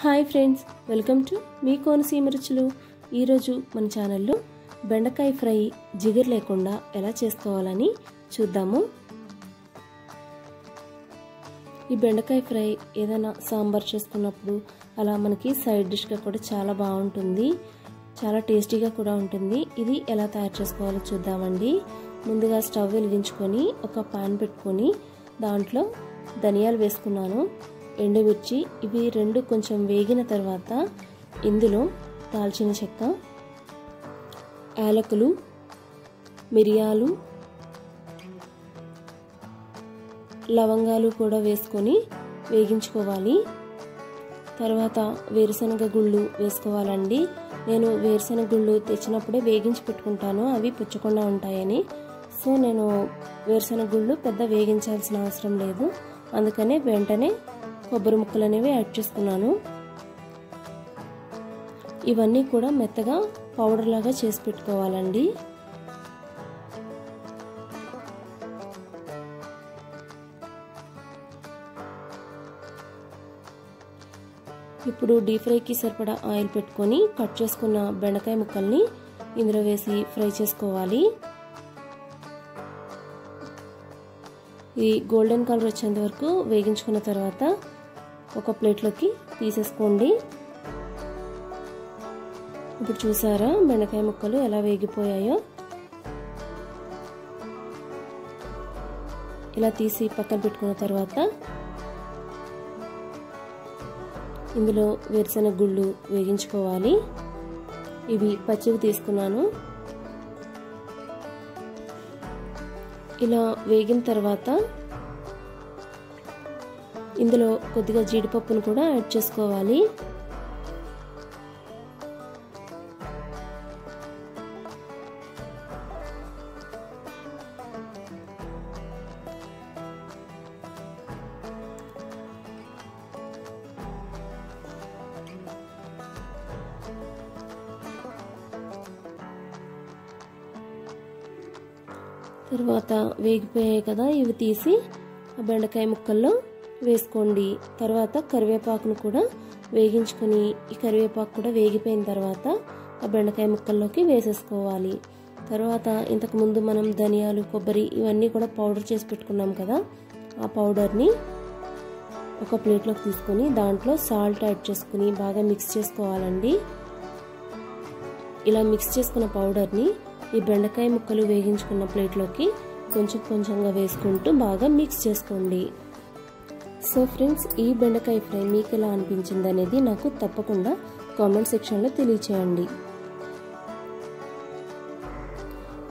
Hi friends, welcome to me Konaseema రుచులు. ఈరోజు మన ఛానల్లో బెండకాయ ఫ్రై జిగురు లేకుండా ఎలా చేసుకోవాలని చూద్దాము. ఈ బెండకాయ ఫ్రై ఏదైనా సాంబార్ చేసుకున్నప్పుడు అలా మనకి సైడ్ డిష్గా కూడా చాలా బాగుంటుంది, చాలా టేస్టీగా కూడా ఉంటుంది. ఇది ఎలా తయారు చేసుకోవాలో చూద్దామండి. ముందుగా స్టవ్ వెలిగించుకొని ఒక పాన్ పెట్టుకొని దాంట్లో ధనియాలు వేసుకున్నాను, ఎండుమిర్చి. ఇవి రెండు కొంచెం వేగిన తర్వాత ఇందులో దాల్చిన చెక్క, యాలకులు, మిరియాలు, లవంగాలు కూడా వేసుకొని వేగించుకోవాలి. తర్వాత వేరుశనగ గుళ్ళు వేసుకోవాలండి. నేను వేరుశనగ గుళ్ళు తెచ్చినప్పుడే వేగించి పెట్టుకుంటాను, అవి పుచ్చకుండా ఉంటాయని. సో నేను వేరుశనగ గుళ్ళు పెద్ద వేగించాల్సిన అవసరం లేదు, అందుకనే వెంటనే కొబ్బరి ముక్కలు అనేవి యాడ్ చేసుకున్నాను. ఇవన్నీ కూడా మెత్తగా పౌడర్ లాగా చేసి పెట్టుకోవాలండి. ఇప్పుడు డీప్ ఫ్రైకి సరిపడా ఆయిల్ పెట్టుకొని కట్ చేసుకున్న బెండకాయ ముక్కల్ని ఇందులో వేసి ఫ్రై చేసుకోవాలి. ఈ గోల్డెన్ కలర్ వచ్చేంత వరకు వేగించుకున్న తర్వాత ఒక ప్లేట్లోకి తీసేసుకోండి. ఇప్పుడు చూసారా బెండకాయ ముక్కలు ఎలా వేగిపోయాయో. ఇలా తీసి పక్కన పెట్టుకున్న తర్వాత ఇందులో వేరుశనగ గుళ్ళు వేగించుకోవాలి. ఇవి పచ్చివి తీసుకున్నాను. ఇలా వేగిన తర్వాత ఇందులో కొద్దిగా జీడిపప్పును కూడా యాడ్ చేసుకోవాలి. తర్వాత వేగిపోయాయి కదా, ఇవి తీసి ఆ బెండకాయ ముక్కల్లో వేసుకోండి. తర్వాత కరివేపాకును కూడా వేగించుకొని, ఈ కరివేపాకు కూడా వేగిపోయిన తర్వాత ఆ బెండకాయ ముక్కల్లోకి వేసేసుకోవాలి. తర్వాత ఇంతకుముందు మనం ధనియాలు, కొబ్బరి ఇవన్నీ కూడా పౌడర్ చేసి పెట్టుకున్నాం కదా, ఆ పౌడర్ని ఒక ప్లేట్లోకి తీసుకొని దాంట్లో సాల్ట్ యాడ్ చేసుకుని బాగా మిక్స్ చేసుకోవాలండి. ఇలా మిక్స్ చేసుకున్న పౌడర్ని ఈ బెండకాయ ముక్కలు వేగించుకున్న ప్లేట్లోకి కొంచెం కొంచెంగా వేసుకుంటూ బాగా మిక్స్ చేసుకోండి. సో ఫ్రెండ్స్, ఈ బెండకాయ ఫ్రై మీకు ఎలా అనిపించింది అనేది నాకు తప్పకుండా కామెంట్ సెక్షన్లో తెలియచేయండి.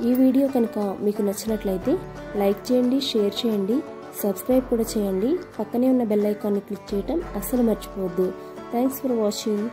ఈ వీడియో కనుక మీకు నచ్చినట్లయితే లైక్ చేయండి, షేర్ చేయండి, సబ్స్క్రైబ్ కూడా చేయండి. పక్కనే ఉన్న బెల్ ఐకాన్ని క్లిక్ చేయటం అస్సలు మర్చిపోవద్దు. Thanks for watching.